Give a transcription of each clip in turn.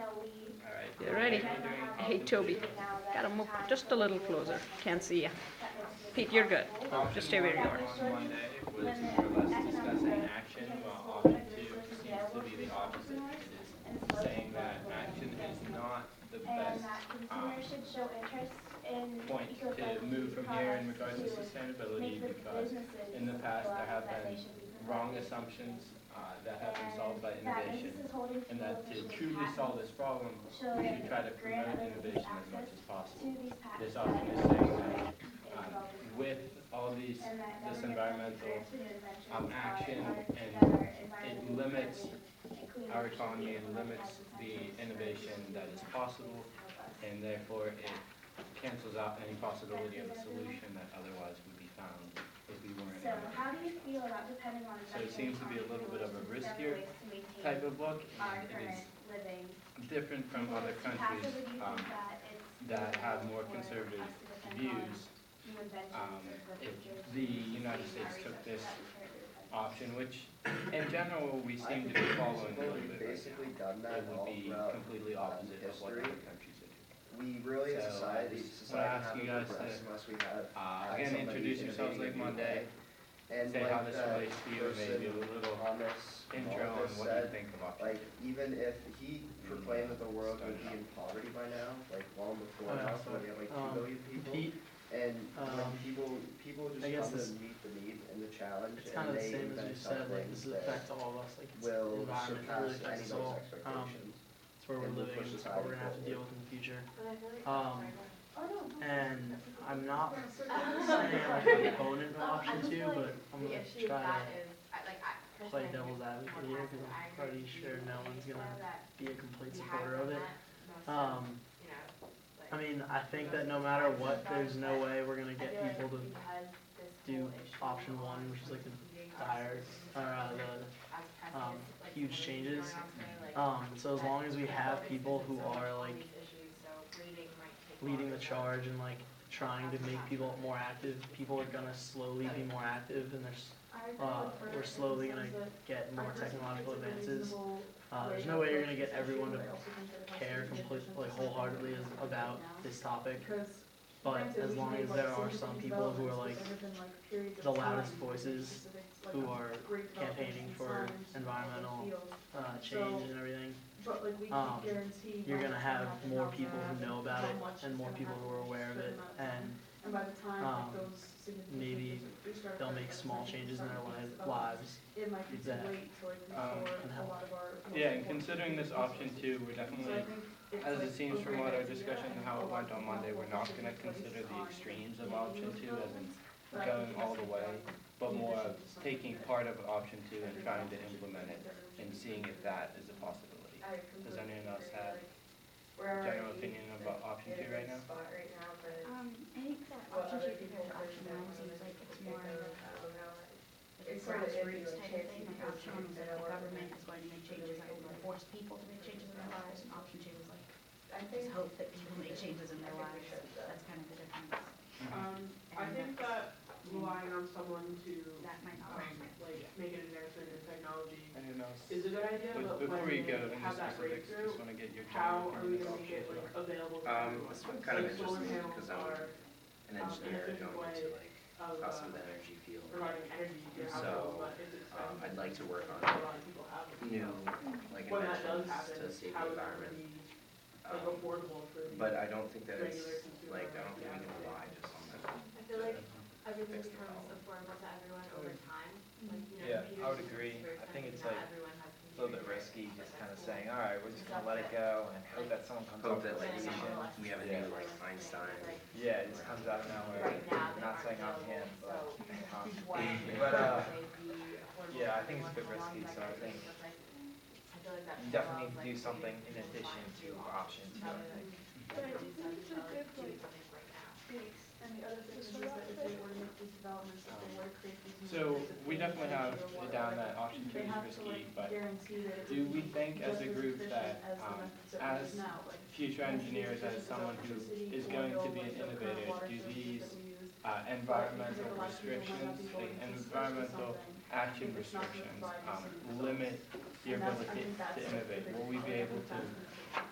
Alright. You ready? Hey, Toby. Gotta move just a little closer. Can't see you. Pete, you're good. Just stay where you are. On Monday was more or less discussing action, while option 2 seems to be the opposite. It is saying that action is not the best point to move from here in regards to sustainability, because in the past there have been wrong assumptions that have been solved by innovation, and that to truly solve this problem, we should try to promote innovation as much as possible. This option is saying that with all this environmental action, and it limits our economy and limits the innovation that is possible, and therefore it cancels out any possibility of a solution that otherwise would be found if we weren't innovative. So it seems to be a little bit of a riskier type of book, and it is different from other countries that have more conservative views. If the United States took this option, which in general we seem to be following a little bit right now, it would be completely opposite of what other countries are doing. We really, as So I just want to ask you guys to again introduce yourselves like Monday, and say like how this relates to you, maybe a little on this intro on what you think of option. like even if he proclaimed that the world would be in poverty by now, like long before now, so we have like 2 billion people. Pete, And when people just I guess come to this- meet the need and the challenge, it's kind of and the they same as invent you said, like this something affects all of us, like it's will environment that really surpass any affects of us those all. expectations. It's where we're and will living, push it's what society we're gonna have to deal forward. with in the future. And I'm not saying I'm an opponent of option 2, but I'm gonna try to play devil's advocate here, because I'm pretty sure no one's gonna be a complete supporter of it. I mean, I think that no matter what, there's no way we're gonna get people to do option 1, which is like the dire, or the huge changes. So as long as we have people who are like leading the charge and like trying to make people more active, people are gonna slowly be more active, and we're slowly gonna get more technological advances. There's no way you're gonna get everyone to care completely, like wholeheartedly about this topic, but as long as there are some people who are like the loudest voices, who are campaigning for environmental change and everything, you're gonna have more people who know about it and more people who are aware of it, and maybe they'll make small changes in their lives that can help. Yeah, and considering this option 2, we're definitely, as it seems from what our discussion and how it went on Monday, we're not going to consider the extremes of option 2 as in going all the way, but more of taking part of option 2 and trying to implement it and seeing if that is a possibility. Does anyone else have a general opinion about option 2 right now? I think that option 2 compared to option 1 seems like it's more of a grassroots type of thing. Like option 1 was like the government is going to make changes and will force people to make changes in their lives, and option 2 was like just hope that people make changes in their lives. That's kind of the difference. I think that relying on someone to That might not work. like make an advancement in technology Anyone else? is a good idea, but Before when you go they into have that specifics, breakthrough, just want to get your how general are we opinion gonna of make it option 2. like available to everyone? This one kind of Like solar interests me panels because I'm are an engineer an efficient going way into like of cost of the energy field. providing energy to your So, household, but it's expensive. I'd like to work on A lot of people have them. new like When that does inventions happen, to save how the is it gonna environment. be like affordable for the But I don't think that it's regular consumer? like I don't think we can rely just on that. I feel like everything becomes affordable to everyone over time. Like, you know, Yeah, I would agree. I think it's like a little bit risky, just kind of saying, all right, we're just gonna let it go and hope that someone comes up Hope with that a like solution. we have a new like Einstein. Yeah, it just comes out of nowhere. Right now, they Not aren't saying I'm him, available, but so when but they be affordable yeah, I for think it's a bit everyone risky, for so I long, think I feel like that you definitely need to allows, do like, something in people addition to option 2. rather than But I do think it's a good doing like something right now. base. And the other thing is that if they were to make these developments, if they were to create these new So we definitely have or it down whatever, that option 2 they is have to risky, like but guarantee that it do would we be think as just a as group efficient that as the methods that we as use now, like future engineers, as someone who is going to be an innovator, do these environmental restrictions, like environmental action restrictions, limit your ability to innovate? Will we be able to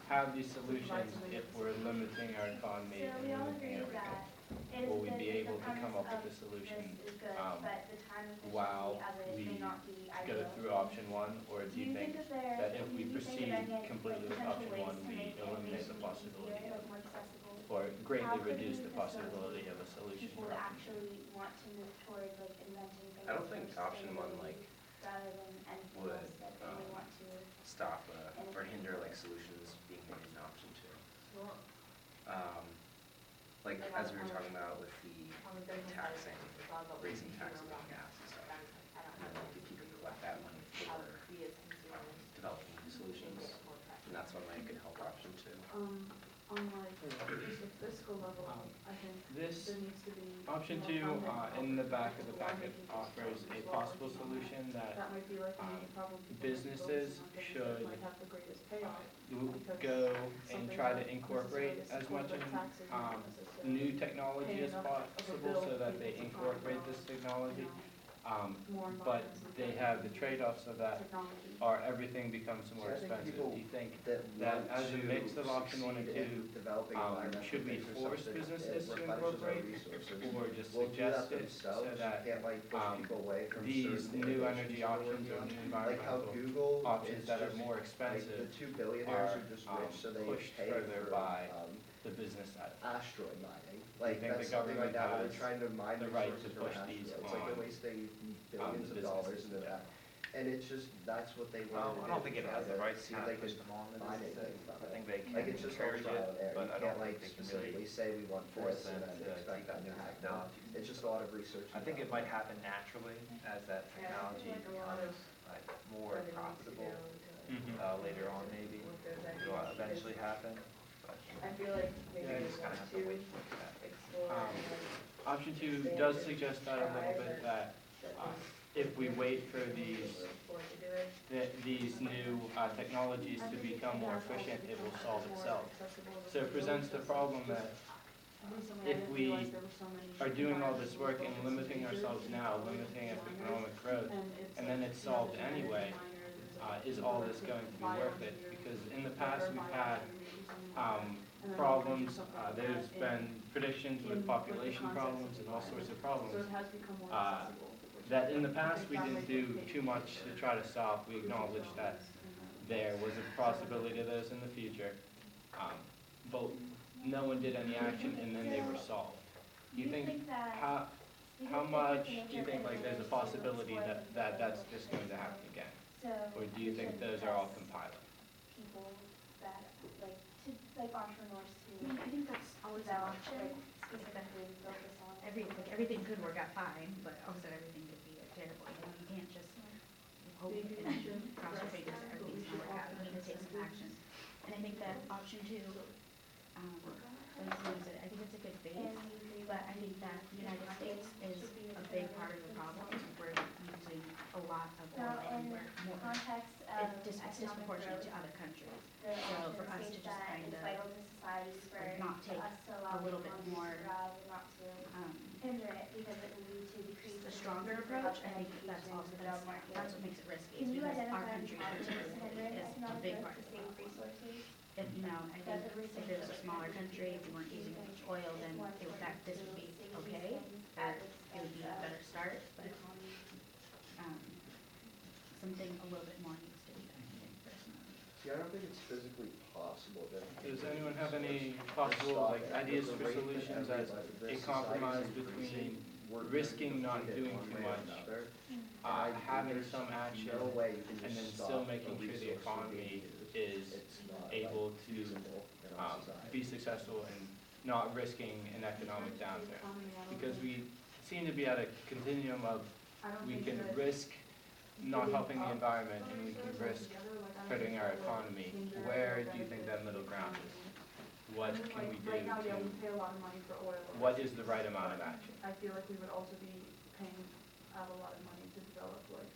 have these solutions if we're limiting our economy and limiting everything? Will we be able to come up with a solution while we go through option one? Or do you think that if we proceed completely with option one, we eliminate the possibility of, or greatly reduce the possibility of a solution for option two? I don't think option one like would stop or hinder like solutions being made in option two. Like as we were talking about with the taxing, raising taxes on gas and stuff, and then like if you could collect that money for developing new solutions, and that's one way it could help option two. On like, just a fiscal level, I think This there needs to be. option two, in the back of the packet, offers a possible solution that That might be like the main problem. businesses should Might have the greatest payoff. go and try to incorporate as much of new technology as possible so that they incorporate this technology. But they have the trade-offs of that are everything becomes more expensive. Do you think that as a mix of option one and two, should we force businesses to incorporate or just suggest it so that these new energy options or new environmental options that are more expensive are pushed further by the business side? Asteroid mining. Like, Like, think the that's something like government that, where has they're trying to mine the right resources to push from these asteroids. It's like they're on, wasting billions the of dollars businesses, into yeah. that. And it's just, that's what they want to do. I don't think it has the right to See kind if of they push can them on to find this. anything from I it. think they can Like, it's just a encourage trial it, and error. but You I can't don't like think they can specifically really say we want force this them and then to expect take that that to new happen. technology. It's just a lot of research. I think it might happen naturally as that technology becomes like more profitable later on maybe. It'll eventually happen, but I feel like maybe you we just kind want of have to to wait for that. explore. Option two does suggest that a little bit, that if we wait for these new technologies to become more efficient, it will solve itself. So it presents the problem that if we are doing all this work and limiting ourselves now, limiting economic growth, and then it's solved anyway, is all this going to be worth it? Because in the past we've had problems, there's been predictions with population problems and all sorts of problems. So it has become more Uh, accessible. that in the past we didn't do too much to try to solve. We acknowledged that there was a possibility of those in the future, but no one did any action and then they were solved. Do you think, how much do you think like there's a possibility that that's just going to happen again? Or do you think those are all compiled? I think that's always an option. Everything could work out fine, but also everything could be terrible. You know, you can't just hope and cross your fingers that everything's gonna work out. You need to take some action. And I think that option two, like Susan said, I think it's a good base, but I think that the United States is a big part of the problem. We're using a lot of oil and we're more, it's disproportionate to other countries. So for us to just kind of like not take a little bit more, a stronger approach, I think that's also, that's what makes it risky, is because our country particularly is a big part of the problem. If, you know, I think if it was a smaller country, if we weren't using as much oil, then this would be okay, or it would be a better start, but, something a little bit more needs to be done, I think, personally. See, I don't think it's physically possible that. Does anyone have any possible like ideas for solutions as a compromise between risking not doing too much, having some action, and then still making sure the economy is able to be successful and not risking an economic downturn? Because we seem to be at a continuum of we can risk not helping the environment and we can risk hurting our economy. Where do you think that middle ground is? What can we do Right now, yeah, we to, pay a lot of money for oil. what is the right amount of action? I feel like we would also be paying out a lot of money to develop like,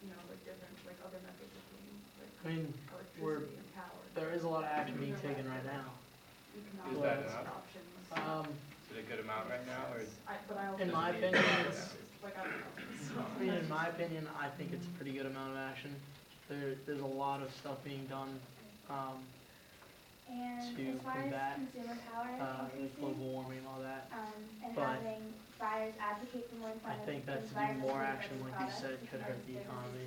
you know, like different, like other methods of cleaning, like I mean, electricity and power. there is a lot of action being taken right now. Economic Is that enough? options. Is it a good amount right now, or? But I also. In my Does it need opinion, to be it's, Like, I don't know. I mean, in my opinion, I think it's a pretty good amount of action. There's a lot of stuff being done. And to as far as combat consumer power global increasing, warming and all that. and But having buyers advocate for more I think that to do more action, like you said, could hurt the economy,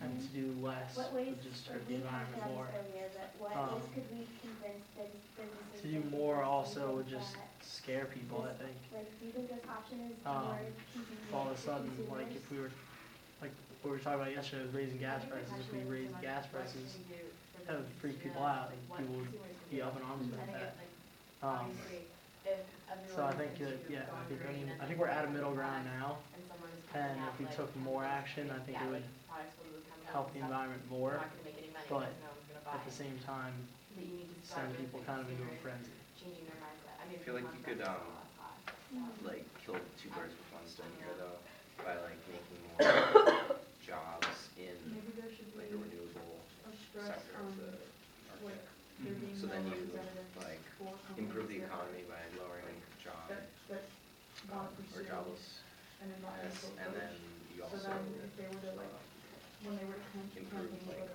and to do less What ways, would just hurt like the we kind of environment hit on more. this earlier, but what ways could we convince businesses To do more also would just scare people, I think. Like, do you think this option is Um, more convenient All of a for sudden, like consumers? if we were, like what we were talking about yesterday, was raising gas prices. If we raised gas prices, that would freak people out, and people would be up in arms about that. So I think that, yeah, I think we're at a middle ground now, and if we took more action, I think it would help the environment more, but at the same time, send people kind of into a frenzy. I feel like you could, like, kill two birds with one stone here, though, by, like, making more jobs in, like, the renewable sector of the market. So then you, like, improve the economy by lowering job, or joblessness, and then you also, When they were improve, like,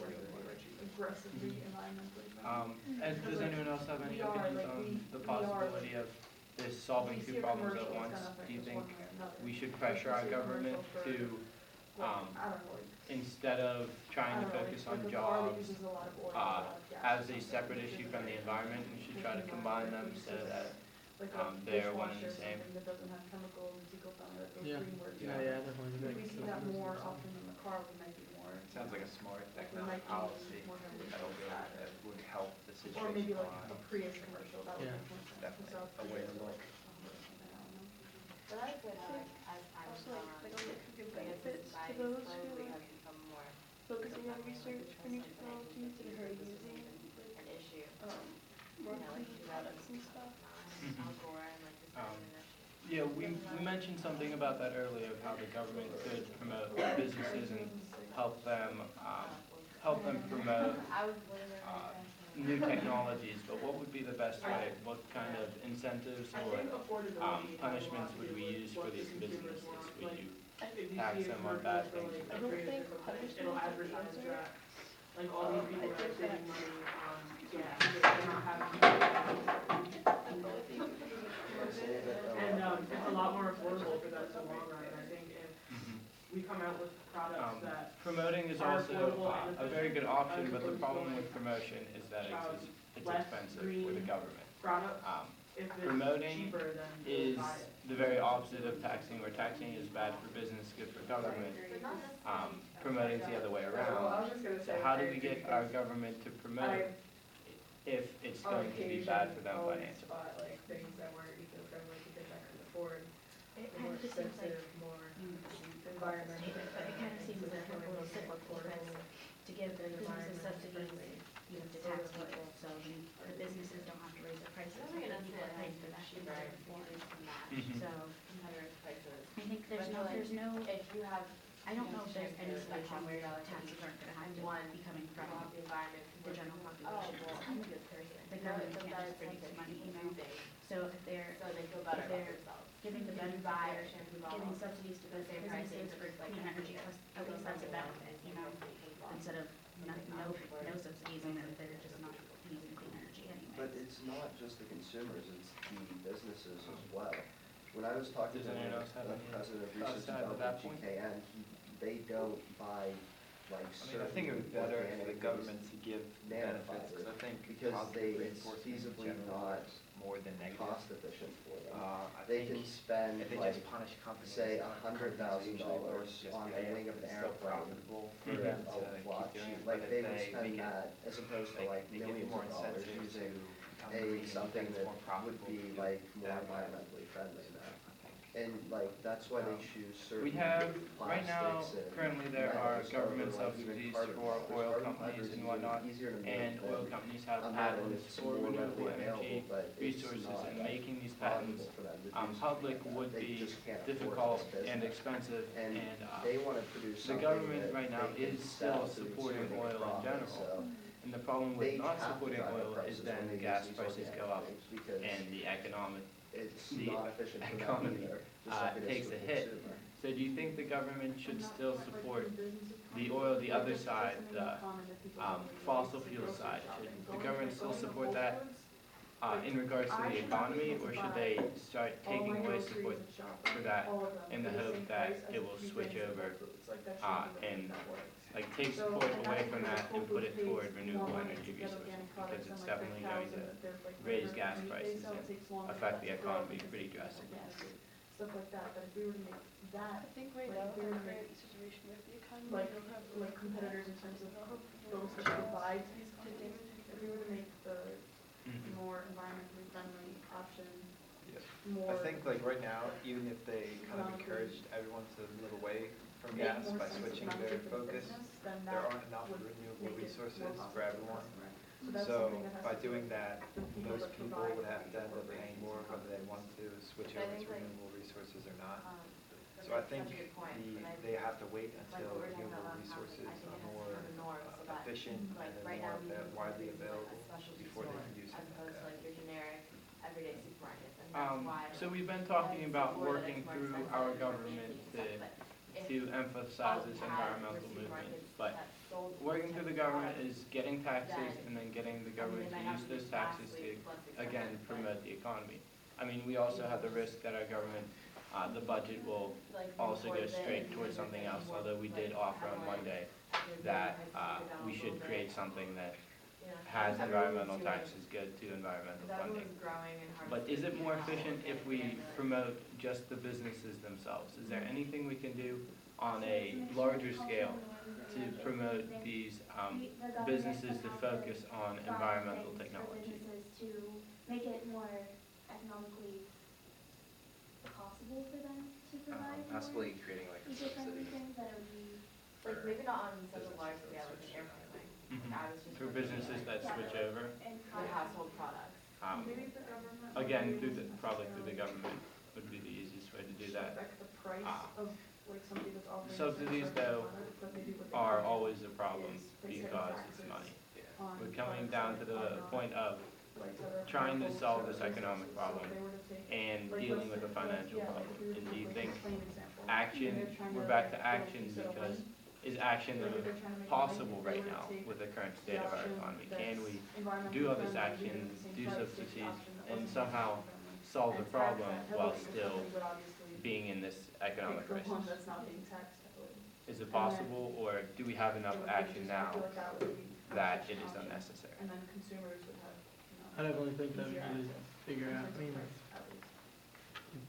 renewable energy. aggressively environmentally friendly. Does anyone else have any opinions on the possibility of this solving two problems at once? Do you think we should pressure our government to, instead of trying to focus on jobs as a separate issue from the environment, we should try to combine them so that they're one and the same? That doesn't have chemicals, eco-friendly, that Yeah. those green words. Yeah, definitely. If we see that more often in the car, we might be more. Sounds like a smart We economic might be policy more gonna be that'll go, that. that would help the Or maybe situation like a on Prius commercial, that would Yeah. make more sense. definitely So a way to look. But I feel like as time Also, goes like, on, like, it could give I guess benefits to society those who slowly like has become more focusing on research for new technologies and who are using an issue. more You know, like clean products and stuff. Al Gore and like this kind of initiative. Yeah, we mentioned something about that earlier, of how the government could promote businesses and help them promote I was wondering. new technologies, but what would be the best way? What kind of incentives or punishments would we use for these businesses? Would you tax them on bad things? I don't think punishment It'll is the advertise answer. that, like, all these people I that are think saving that- money on gas, they're not having. And, it's a lot more affordable for them in the long run, and I think if we come out with products that, Promoting is are also affordable and a very good option, but the efficient, problem with promotion is that it's less expensive for the green government. products, if Promoting it's cheaper, then is we'll buy it. the very opposite of taxing, where taxing is bad for business, good for government. Promoting's the other way Well, I around. was just gonna So say. how do we I get think our it's government to promote if it's going to be bad for them financially? Spot, like, things that were eco-friendly because I could afford, It the kind more of just seems like expensive, more environmental, but it kind of seems like a little cyclical, because to give the businesses subsidies, you have to tax people, so the businesses don't have to raise their prices, I'm so gonna people say are paying for that. cheaper to match Mhm. So, competitors' prices. I think there's no, If you have I don't know if there's any solution where taxes aren't gonna have to be coming from the environment, the general oh, population. well, I'm a good person. The government can't just produce money, you know, so if they're So they feel better about they're themselves. giving the benefit, buy they're a shampoo giving bottle. subsidies to those businesses for clean energy, at least that's a benefit, you know, instead of no subsidies and then they're just not using clean energy anyway. But it's not just the consumers, it's the businesses as well. When I was talking Does to anyone else have the any president of thoughts research to add to about that the point? GKN, they don't buy like I mean, I certain think it would be better for the organic government to give benefits, nanofiber, because I think because positive it's reinforcement in feasibly general not is more than negative. cost efficient for them. I They think can spend if they like, just punish companies, say, companies usually work $100,000 just on because a wing of an it's still airplane profitable for for them a to plot keep doing sheet, it, like but they if would they spend make it, that as opposed to like they give you millions more of dollars incentive to using become a green, something then it's that more would profitable be to do like more that way. environmentally friendly now. I think. And like, that's why they choose certain We have, right now, plastics and currently there are metals government over, like, even subsidies carbon for fibers. oil Carbon companies fibers and is whatnot, easier to make and than oil companies have a metal, patents it's for more renewable readily energy available, but it's resources, not and making these patents profitable for them to do public something like would that. They be just can't afford difficult this and business. expensive, And and they wanna produce the something government that right now they can is still sell to the supporting consumer oil in to make a profit, general. so And the problem they with not have to supporting drive up oil is prices when then they use gas these prices organic go up, things, because and the economic it's the not efficient for them economy, either, just like it is takes for a the hit. consumer. So do you think the government should still support the oil, the other side, the fossil fuel side, should the government still support that in regards to the economy, or should they start taking away support for that in the hope that it will switch over and like take support away from that and put it toward renewable energy resources, because it's definitely going to raise gas prices and affect the economy pretty drastically. Stuff like that, but if we were to make that, I think right now, we're in a great situation with the economy. like competitors in terms of those who provide these companies, if we were to make the more environmentally friendly option more. I think like right now, even if they kind of encouraged everyone to move away from gas by switching their focus, there aren't enough renewable resources for everyone. So by doing that, most people would have to end up paying more whether they want to switch over to renewable resources or not. So I think they have to wait until renewable resources are more efficient and then more widely available before they can use it. So we've been talking about working through our government to emphasize this environmental movement, but working through the government is getting taxes and then getting the government to use those taxes to, again, promote the economy. I mean, we also have the risk that our government, the budget will also go straight towards something else, although we did offer on Monday that we should create something that has environmental taxes go to environmental funding. But is it more efficient if we promote just the businesses themselves? Is there anything we can do on a larger scale to promote these businesses to focus on environmental technology? To make it more economically possible for them to provide Possibly creating like a eco-friendly subsidy. things that it would be. Like maybe not on such a large scale as an airplane thing. I was just For businesses that switch over? the household products. Maybe the government. Again, probably through the government would be the easiest way to do that. Affect the price of like somebody that's offering. Subsidies, though, are always a problem because it's money. We're coming down to the point of trying to solve this economic problem and dealing with a financial problem. And do you think action, we're back to action because is action possible right now with the current state of our economy? Can we do all this action, do subsidies, and somehow solve the problem while still being in this economic crisis? Is it possible, or do we have enough action now that it is unnecessary? And then consumers would have, I definitely think that we need to figure out, I mean,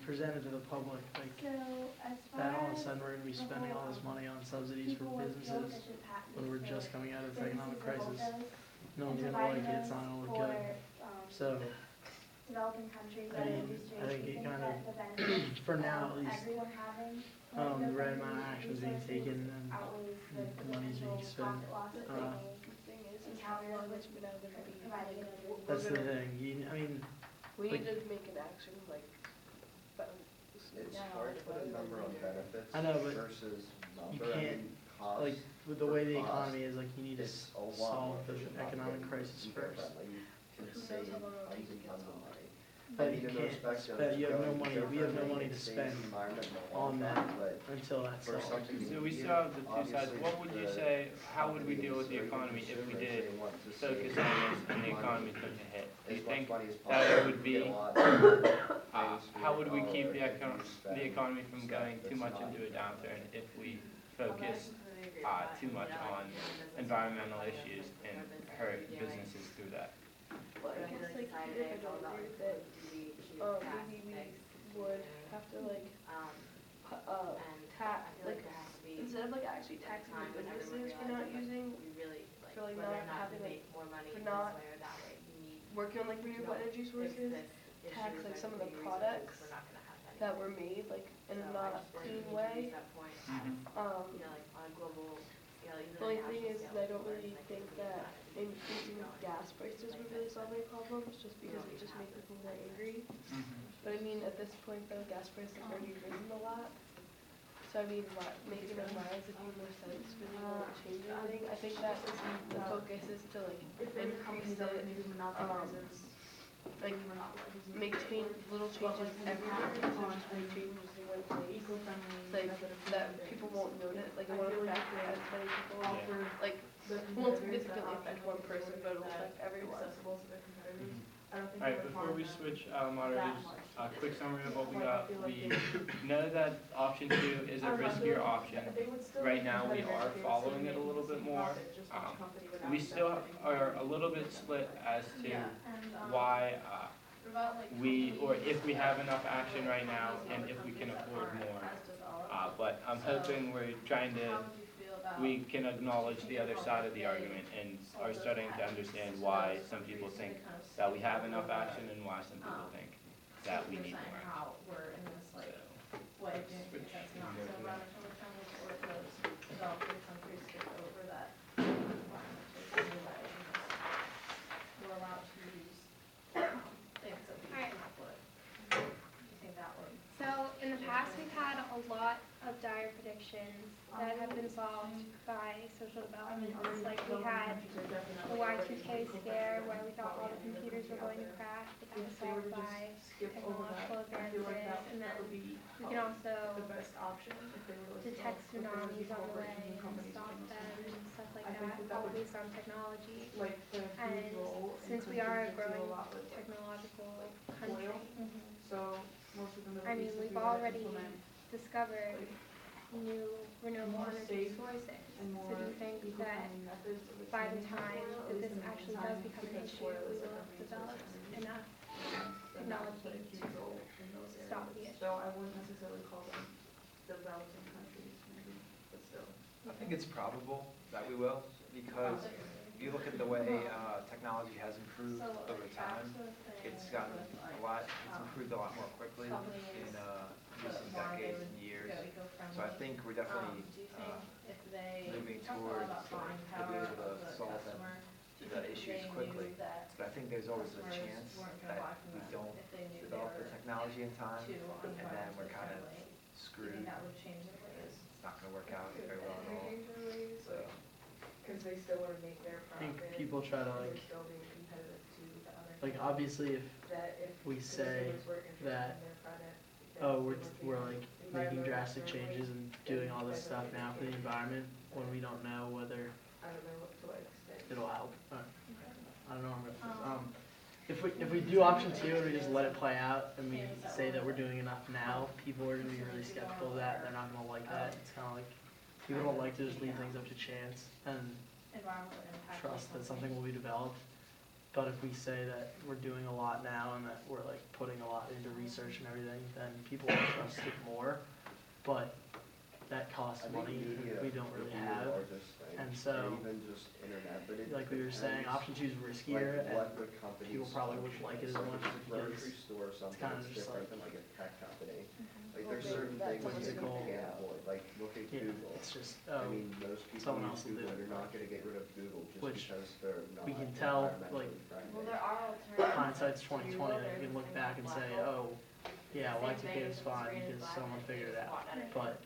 presented to the public, like, So as far that all of a as sudden we're gonna be spending all this money on subsidies for people with businesses ill-efficient when we're patents, just coming out of the businesses economic that hold crisis. those, No and one's gonna providing like it, it's those not gonna look for, good. So, developing countries I or mean, industries, I think we it think kind that of, the benefits for now at of least, everyone having the right amount of eco-friendly action's being resources taken and outweighs the the money's being potential spent. profit loss of The thing is how long is we now gonna be? providing it. That's the thing, I mean, We need to make an action, like, but It's hard to put a number on benefits I know, but versus you number. I can't, mean, cost. like, with the way the for cost, economy is, like, you need to it's a lot more solve the efficient not economic getting crisis first. eco-friendly. You can save tons and tons of money. But I mean, you in can't respect of spend, you have no going money, we have no eco-friendly, money to it saves spend the environment in the on long that run, but until that's for solved. something So we immediate, still have the two sides. obviously What would you the say, how would we companies deal with the or economy if we consumers, did they want to focus save on this and the money, economy took a hit? Do you as much think money as that it possible, would you get be, a lot of how would we keep the dollars if you spend economy from stuff going too that's much not into a downturn if we focus Completely agree with that. too much You know, on like, you're in business, environmental you're issues business, and you're business, hurt you're doing- businesses through that? Well, I guess like, even if I don't agree with it, maybe we would have to like, instead of like actually taxing the businesses for not using, for like not having like, for not working on like renewable energy sources, tax like some of the products that were made like in a not clean way. The only thing is that I don't really think that increasing gas prices would really solve any problems, just because it just makes people more angry. But I mean, at this point though, gas prices have already risen a lot. So I mean, making them rise would make more sense, really won't change anything. I think that is, the focus is to like increase it, like, make little changes everywhere, instead of just make changes in one place. Like, that people won't notice, like, it won't affect as many people, like, it won't significantly affect one person, but it'll affect everyone. Alright, before we switch moderators, a quick summary of what we got. We know that option 2 is a riskier option. Right now we are following it a little bit more. We still are a little bit split as to why or if we have enough action right now and if we can afford more. But I'm hoping we can acknowledge the other side of the argument and are starting to understand why some people think that we have enough action and why some people think that we need more. So in the past, we've had a lot of dire predictions that have been solved by social developments. Like we had the Y2K scare where we thought all the computers were going to crash, but that was solved by technological advances. And then we can also detect tsunamis on the way and stop them and stuff like that, all based on technology. And since we are a growing technological country, I mean, we've already discovered new renewable energy sources. So do you think that by the time that this actually does become an issue, we will have developed enough technology to stop the issue? So I wouldn't necessarily call them developing countries, maybe, but still. I think it's probable that we will, because if you look at the way technology has improved over time, it's improved a lot more quickly in recent decades and years. So I think we're definitely moving towards to be able to solve the issues quickly. But I think there's always a chance that we don't develop the technology in time, and then we're kind of screwed. It's not going to work out very well at all. So. Because they still want to make their I think profit. people try to like obviously if we say that, oh, we're like making drastic changes and doing all this stuff now for the environment when we don't know whether it'll help. I don't know. If we do option 2 and we just let it play out and we say that we're doing enough now, people are going to be really skeptical of that. They're not going to like that. It's kind of like people don't like to just leave things up to chance and trust that something will be developed. But if we say that we're doing a lot now and that we're like putting a lot into research and everything, then people will trust it more. But that costs money we don't really have. And so, like we were saying, option 2 is riskier and people probably wouldn't like it as much because it's kind of just like tech company. Like there's certain things you can't avoid. Like look at Google. It's just I mean, most people someone use else will do Google. it. You're not going to get rid of Google just Which because they're not we can tell, like, environmentally Well, friendly. there are alternatives. hindsight's 2020. Like, you can look back and say, oh, yeah, Y2K was fine because someone figured it out. But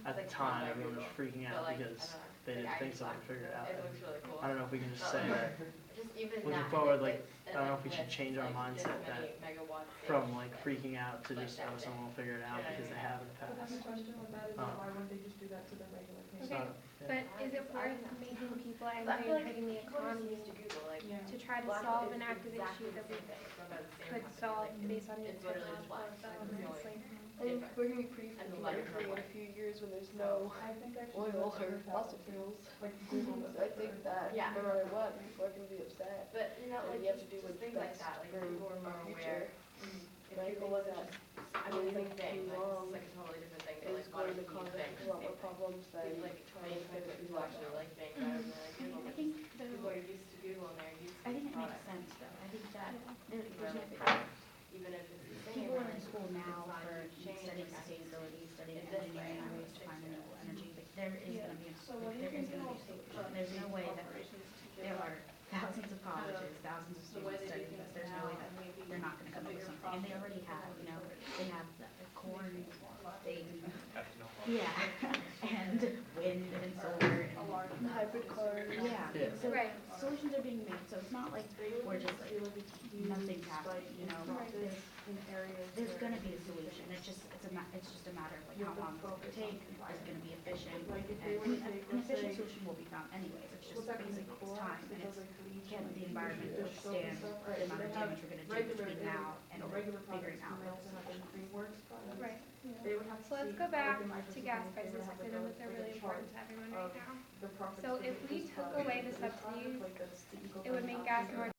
at the time, everyone was freaking out because they didn't think someone figured it out. It looks really cool. I don't know if we can just say that Just even looking that, forward, if like, it's I don't know if we an should event change our that's, mindset this many that megawatts, from like freaking out to just, oh, someone will figure it out because they have in the But then past. the question with that is why wouldn't they just do that to their regular It's payment? not, But is it worth making people I angry feel and like hurting the people are just economy used to Google, like, to try to Black solve is an active exactly issue that the we same thing, from the same could company, solve like, based on new it's literally just technological black, like, developments? it's Like, I think we're gonna be pretty And the freaking lighter angry in color. a few years when there's no I think actually oil that's or what fossil that- fuels. Like Google does I think that Yeah. no matter what, people are gonna be upset. But, you know, And like, you have just, to do just what's things like best that, like, for if people were more our aware. future. If And I people think wasn't that just, I mean, same waiting thing, too like, long it's like a totally different thing, but is like, going to water cause thing, a lot more same thing. problems than Seems like trying to 20% figure of people actually like being better than like Google, I but think just the, people are used to Google and they're used to I think these it makes products. sense though. I think that there's Really, no, even if it's the same, people or are in school now it's not for changing, studying like, sustainability, studying it's this way, engineering, I'm ways to gonna find fix it. renewable energy, but there is gonna be, So what do you there is think gonna be a also solution. There's no way that there are thousands of colleges, thousands of the way students they do studying this, things there's no now way that and maybe they're not gonna come up with something, and they already have, you know, they have the corn, they, yeah, and wind and solar and, The hybrid cars. yeah, Yeah. so so Right. solutions are being made, so it's not like we're just like, nothing's happening, you know? There's gonna be a solution, it's just a matter of like how long it's gonna take, is it gonna be efficient? And an efficient solution will be found anyways, it's just basically it's time, and it's, can the environment withstand the amount of damage we're gonna do between now and figuring out that solution. Right. They would have to So let's see go back organizers to would gas think they prices, would have because I to know go that they're with really the important chart to everyone of right now. the profits So that if they we just took got away the business subsidies, like that's the it would make gas more